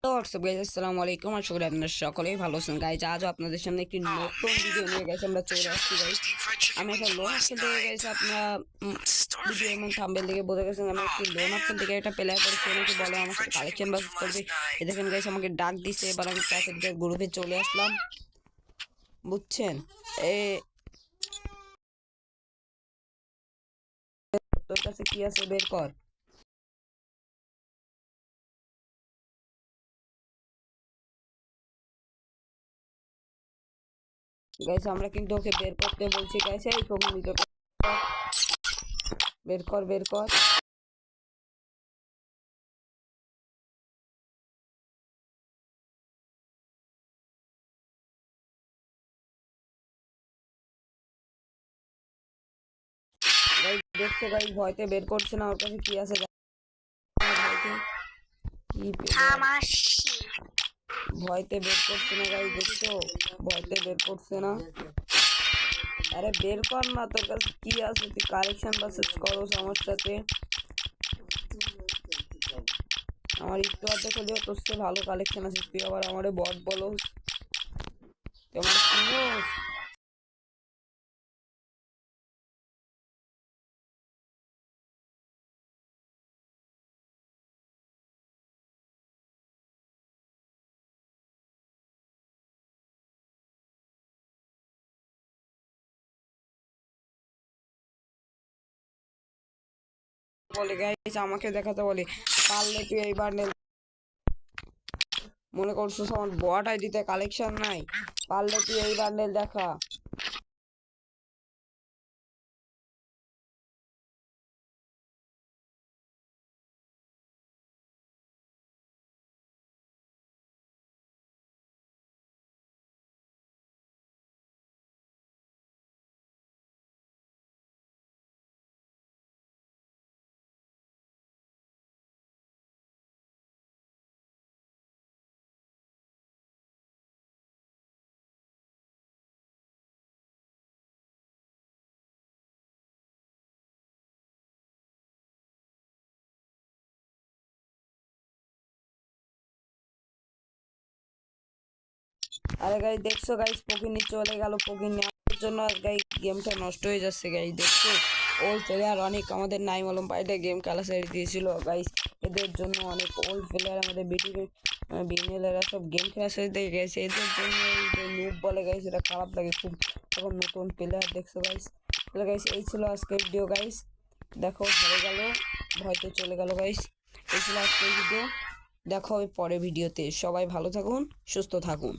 তো WhatsApp guys, আসসালামু আলাইকুম। আশা করি আপনারা সকলেই ভালো আছেন গাইজ। আজও আপনাদের সামনে একটি নতুন ভিডিও নিয়ে গেছে আমরা চলে আসছি গাইজ। আমি একটা লোন আপশন থেকে গেছি, আপনারা ভিডিও এবং থাম্বনেল থেকে বোঝা গেছেন আমি একটি লোন আপশন থেকে একটা প্লেয়ার করেছি। অনেকে বলে আমার সাথে কালেকশন বাসেস করবে, এ দেখেন গাইজ আমাকে ডাক দিছে। এবার আমি তাড়াতাড়ি গ্রুপে চলে আসলাম, বুঝছেন। তোর কাছে কি আছে বের কর। গাইজ আমরা কিন্তু ওকে বের করতে বলছি গাইজ। এই প্রবলেম বের কর, বের কর। গাইজ দেখছো গাইজ, ভয়তে বের করছে না। ওর কাছে কি আছে ভয়তে বের করছে না গাইজ, দেখছো ভয়তে বের করছে না। আরে বের কর না, তোর কাছে কি আছে? তুই কালেকশন বাসেস করো সমস্যাতে। আমার একটু অর্ধেক হলেও তোর সে ভালো কালেকশন আছে, তুই আবার আমারে বট বলো কেমন চিনোস? বলে গাইজ আমাকে দেখাতে বলে, পারলে তুই এই বান্ডেল মনে করছিস আমার বট আইডিতে কালেকশন নাই, পারলে তুই এই বান্ডেল দেখা। আরে গাইজ দেখছো গাইজ, পকিনি চলে গেল। পকিনি জন্য আর গাইজ গেমটা নষ্ট হয়ে যাচ্ছে গাইজ, দেখছো। ওল্ড প্লেয়ার অনেক আমাদের নাইম আলম পাইটা গেম খেলা ছেড়ে দিয়েছিল গাইজ। এদের জন্য অনেক ওল্ড প্লেয়ার আমাদের বিএনএলেরা সব গেম খেলা ছেড়ে দিয়ে গেছে। এদের জন্য নিউব বলে গাইজ, এটা খারাপ লাগে খুব। তখন নতুন প্লেয়ার দেখছো গাইজ। তাহলে গাইজ এই ছিল আজকের ভিডিও গাইজ। দেখো হেরে গেল, হয়তো চলে গেল গাইজ। এই ছিল আজকের ভিডিও, দেখা হবে পরের ভিডিওতে। সবাই ভালো থাকুন, সুস্থ থাকুন।